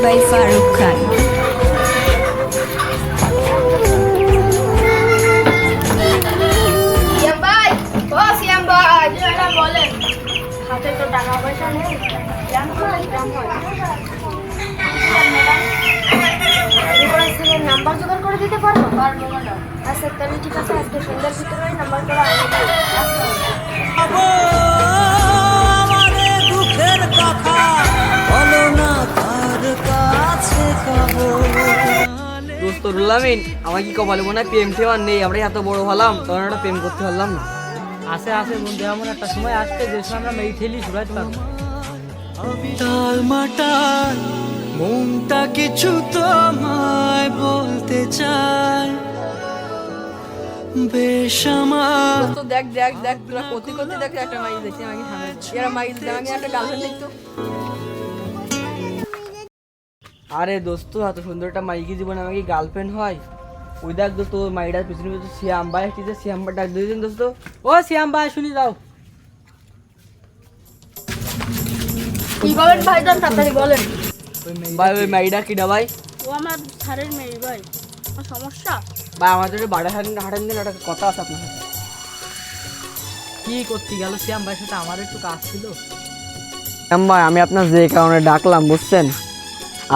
by Farooq Khan. Number জোগাড় করে দিতে পারবো? পারবো ম্যাডাম। আচ্ছা তাহলে ঠিক আছে, আজকে সন্ধ্যার ভিতরে নাম্বার করে আনিয়ে দিও। দোস্ত রুলামিন, আমার কি কপালে মনে হয় প্রেম ঠেওয়ার নেই। আমরা এত বড় হলাম তখন একটা প্রেম করতে পারলাম না। আসে আসে বন্ধু, এমন একটা সময় আসছে যে সময় আমরা মেয়ে ঠেলি ঘুরাইতে পারবো। টাল মাটাল মনটা কিছু তোমায় বলতে চাই বেশ আমার। দোস্ত দেখ দেখ দেখ, তোরা করতে করতে দেখ একটা মাই দেখছি আমাকে সামনে। এরা মাই দিতে আমাকে একটা গার্লফ্রেন্ড দেখতো। আরে দোস্ত, এত সুন্দর একটা মাইকি জীবনে আমাকে গার্লফ্রেন্ড হয়? ওই দেখ দোস্ত, মাইটার পিছনে পিছনে শ্যাম ভাই আসছে। শ্যাম ভাই ডাক দিয়েছেন দোস্ত। ও শ্যাম ভাই, শুনি যাও। কি বলেন ভাইজান, তাড়াতাড়ি বলেন। ভাই ওই মাইটা কিনা ভাই? ও আমার স্যারের মেয়ে ভাই। কোনো সমস্যা? ভাই আমাদের বাড়ি হাঁটান দিন, একটা কথা আছে আপনার সাথে। কি করতে গেল শ্যাম ভাইয়ের সাথে? আমার একটু কাজ ছিল। শ্যাম ভাই, আমি আপনার যে কারণে ডাকলাম বুঝছেন,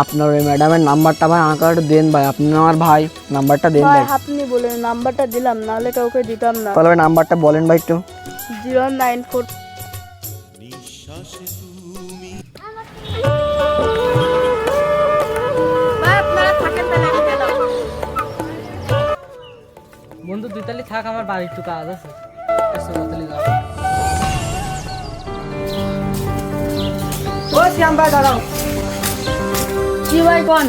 আপনার ওই ম্যাডামের নাম্বারটা ভাই আমাকে একটু দেন ভাই। আপনি আমার ভাই, নাম্বারটা দেন ভাই ভাই। আপনি বলেন, নাম্বারটা দিলাম, নাহলে কাউকে দিতাম না। তাহলে ভাই নাম্বারটা বলেন ভাই একটু। 094। ভাই আপনারা থাকেন, তাহলে আমি গেলাম। বন্ধু তুই তাহলে থাক, আমার বাড়ির একটু কাজ আছে। ও শ্যাম ভাই দাঁড়াও। কি ভাই কোন?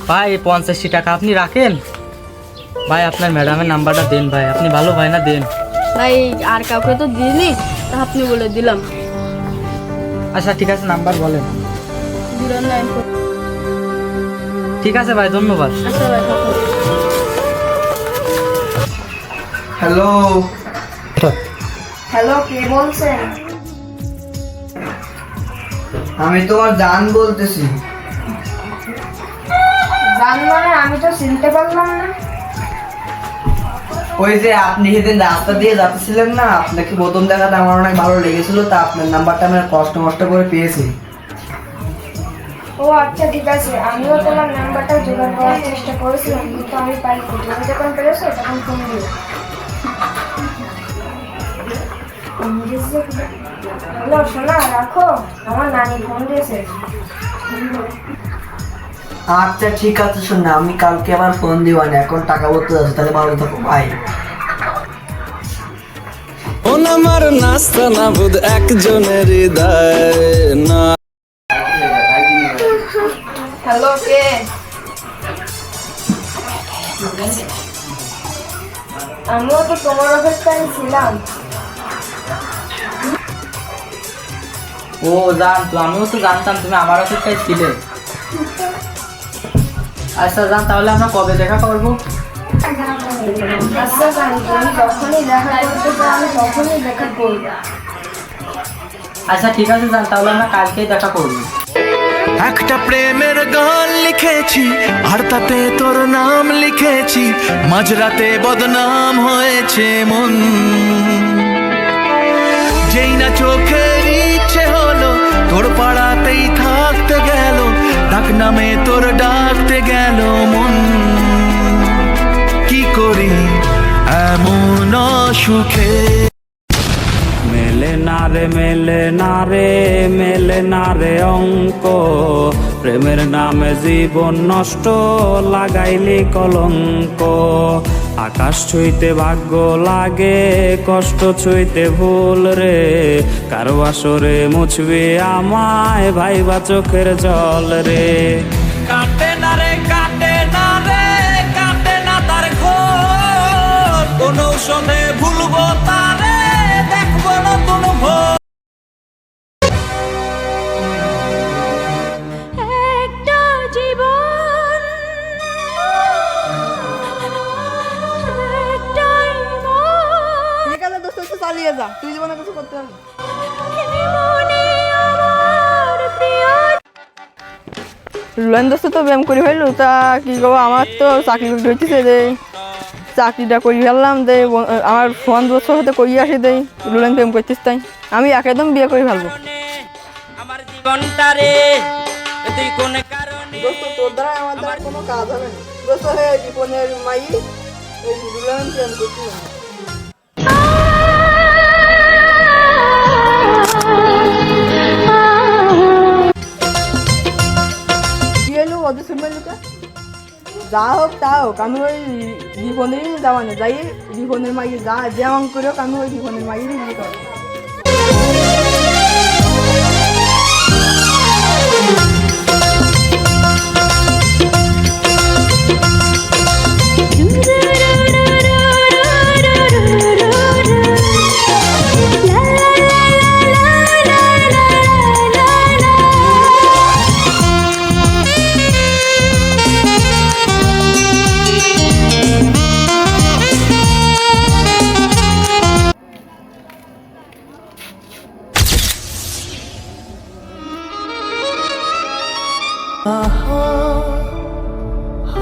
ভাই 85 টাকা আপনি রাখেন। ভাই আপনার ম্যাডামের নাম্বারটা দেন ভাই, আপনি ভালো ভাই না, দেন। ভাই আর কাউকে তো দিইনি, তা আপনি বলে দিলাম। আচ্ছা ঠিক আছে, নাম্বার বলেন। 094। ঠিক আছে ভাই, ধন্যবাদ। আচ্ছা ভাই থাকুন। হ্যালো হ্যালো, কে বলছেন? আমি তোমার জান বলতেছি। জান মানে? আমি তো চিনতে পারলাম না। ওই যে আপনি সেদিন রাস্তা দিয়ে যাচ্ছিলেন না, আপনাকে প্রথম দেখাতে আমার অনেক ভালো লেগেছিল, তা আপনার নাম্বারটা আমি কষ্ট মষ্ট করে পেয়েছি। ও আচ্ছা ঠিক আছে, আমিও তোমার নাম্বারটা জোগাড় করার চেষ্টা করেছিলাম, কিন্তু আমি পাইনি। তুমি যখন পেরেছো তখন ফোন দিও। হ্যালো সোনা, রাখো, আমার নানি ফোন দিয়েছে। আচ্ছা ঠিক আছে শোন, আমি কালকে আবার ফোন দিবানি, এখন টাকা বলতে যাচ্ছে। তাহলে ভালো থাকো, বাই। আমার নাস্তা না বুধ একজনের হৃদয় না। হ্যালো, কে? আমিও তো তোমার অপেক্ষায় ছিলাম। ও জানতো, আমিও তো জানতাম তুমি আমার অপেক্ষায় ছিলে। আচ্ছা জান, তাহলে আমরা কবে দেখা করবো? আচ্ছা জানি, তুমি যখনই দেখা করতে চাও আমি তখনই দেখা করবো। আচ্ছা ঠিক আছে জান, তাহলে আমরা কালকেই দেখা করবো। একটা প্রেমের গান লিখেছি আর তাতে তোর নাম লিখেছি, মাঝরাতে বদনাম হয়েছে মন। যেই না চোখের ইচ্ছে হলো তোর পাড়াতেই থাকতে গেল, ডাক নামে তোর ডাকতে গেল মন। কি করি এমন সুখে মেলে না রে মেলে না রে মেলে না রে অঙ্ক, প্রেমের নামে জীবন নষ্ট লাগাইলি কলঙ্ক। আকাশ ছুঁইতে ভাগ্য লাগে, কষ্ট ছুঁইতে ভুল রে, কারো আসরে মুছবে আমায় ভাইবা চোখের জল রে। কাটে না রে কাটে না রে কাটে না তার ঘোর, কোন ঔষধে ভুলবো তারে, দেখবো নতুন ভোর। একটা জীবন, একটাই মন। ঠিক আছে দোস্ত, একটু চালিয়ে যা, তুই জীবনে কিছু করতে পারবি। মনে আমার প্রিয় রুলান দোস্ত তো ব্যায়াম করে ফেললো, তা কি করবো, আমার তো চাকরি হইতেছে যে চাকরিটা করে ফেললাম, যে আমার ফোন দোস্তর সাথে করিয়ে আসি দেই, রুলান ব্যায়াম করতেস তাই আমি একদম বিয়ে করে ফেলবো। আমার জীবনটা রে তুই কোন কারণে দোস্ত তোর দ্বারা আমার দ্বারা কোনো কাজ হবে না দোস্ত, হে জীবনের মাই এই রুলান ব্যায়াম করতে যা হোক তা হোক, আমি ওই রিফোনেরই যাওয়া না যাই, রিফোনের মাইয়ে যা যেমন করে হোক আমি ওই রিফোনের মাইয়েরই বিয়ে করবো।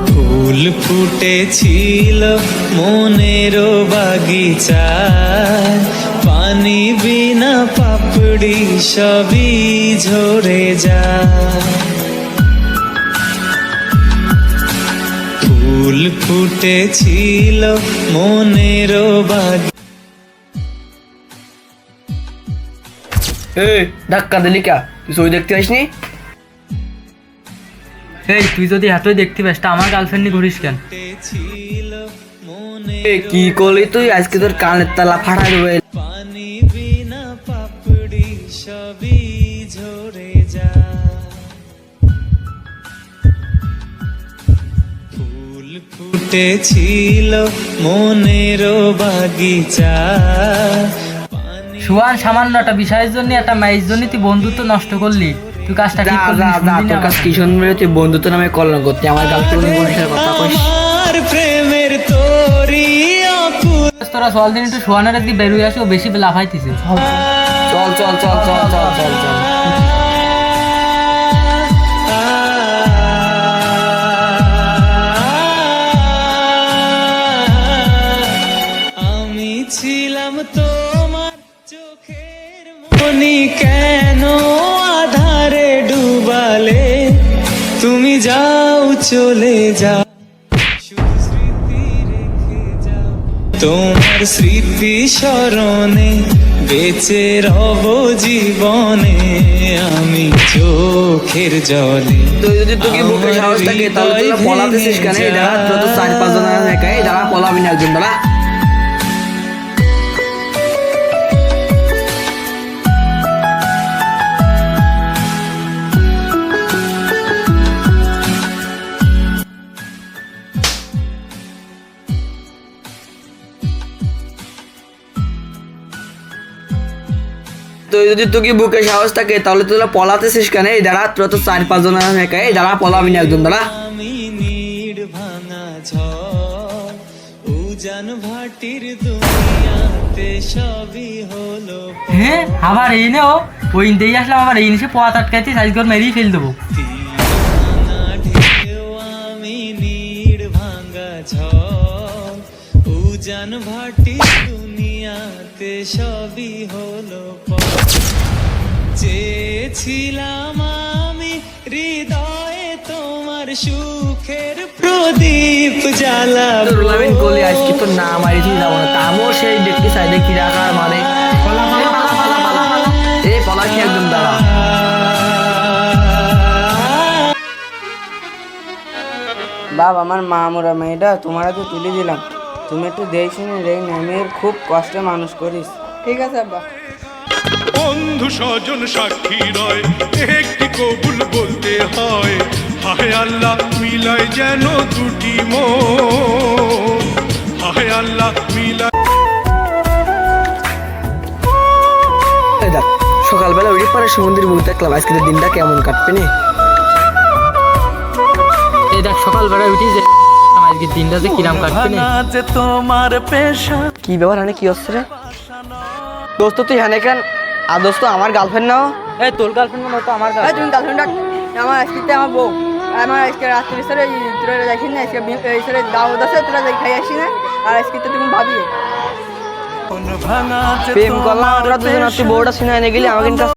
ফুল ফুটেছিল মনের বাগিচায়, পানি বিনা পাপড়ি সবই ঝরে যায়। ফুল ফুটেছিল মনের বাগিচায়। ধাক্কা দিলি কা, তুই ছবি দেখতে আসনি? এই তুই যদি এতই দেখতে পাস তা আমার গার্লফ্রেন্ড নিয়ে ঘুরিস কেন? কি করলি তুই? আজকে তোর কানের তালা ফাটা দেবে। পানি বিনা পাপড়ি সবই ঝরে যায়। ফুল ফুটেছিল মনের বাগিচা। সুয়ান, সামান্য একটা বিষয়ের জন্য একটা মায়ের জন্য তুই বন্ধুত্ব নষ্ট করলি, তুই কাজটা ঠিক করলি না। তোর কাছে কি শুনবি? তুই বন্ধুত্ব নামে কলঙ্ক করতে আমার গার্লফ্রেন্ড কথা কইস। আর প্রেমের তোরি তোরা চল দিন একটু সুয়ানের দিকে বেরোয় আসে, ও বেশি লাফাইতেছে। চল চল চল চল চল চল চল। আমি ছিলাম তোমার চোখের মনি, কেন আধারে ডুবালে? তুমি যাও চলে যাও, শুধু স্মৃতি রেখে যাও। তোমার স্মৃতি স্মরণে বেঁচে রব জীবনে আমি চোখের জলে। তুই যদি তোকে বুকে সাহস থাকে তাহলে তুই পলাতেছিস কেন? এই দাঁড়া, তোর তো 4-5 জন একাই দাঁড়া, পলাবি না একজন দাঁড়া। তুই যদি তোকে বুকে সাহস থাকে তাহলে তুই পলাতেছিস কেন? এই দাঁড়া, তোর তো 4-5 জন একাই দাঁড়া, পলাবি না একজন দাঁড়া। আমি নীড় ভাঙা ঝড়, উজান ভাটির দুনিয়াতে সবই হলো হ্যাঁ, আবার এই নে ও ওই দিয়ে আসলাম, আবার এই নিচে পথ আটকাইতে সাইজ করে মেরেই ফেল দেবো। ভাঙা ঢেউ। আমি নীড় ভাঙা ঝড়, উজান ভাটির দুনিয়াতে সবই হলো চেয়েছিলাম আমি হৃদয়ে তোমার সুখের প্রদীপ জ্বালাবো। রুলামিন গলি আজকে তো না মারিতেই যাবো না, তামও সেই দেখতে চাই দেখি রাখার মানে এই পলাশি একদম দাঁড়া। বাপ, আমার মা মোরা মেয়েটা তোমার হাতে তুলে দিলাম, তুমি একটু দেখি না রে, মেয়ের খুব কষ্টে মানুষ করিস। ঠিক আছে আব্বা। বন্ধু স্বজন সাক্ষী রয়, একটি কবুল বলতে হয়। হায় আল্লাহ মিলায় যেন দুটি মন, হায় আল্লাহ মিলায়। সকালবেলা ওই পারে সমুদ্রের মুখ দেখলাম, আজকের দিনটা কেমন কাটবে না? এই দেখ সকালবেলা উঠি যে আজকের দিনটা যে কিরাম কাটবে না। তোমার পেশা কি ব্যাপার? হানে কি হচ্ছে রে? দোস্ত তুই হানে কেন? আর দোস্ত আমার গার্লফ্রেন্ড নাও। এই তোর গার্লফ্রেন্ড না তো আমার তুমি গার্লফ্রেন্ড আমার আজকে আমার বউ। আমার আজকে রাত্রি স্যার এই তোরা যাইছি না আজকে এই স্যার দাওয়াত আছে তোরা যাই খাই আসি না আর আজকে তো তুমি ভাবি ভাঙা যে প্রেম করলাম তোমার আমরা দুজন, তুই বউটা শুনে এনে গেলি আমাকে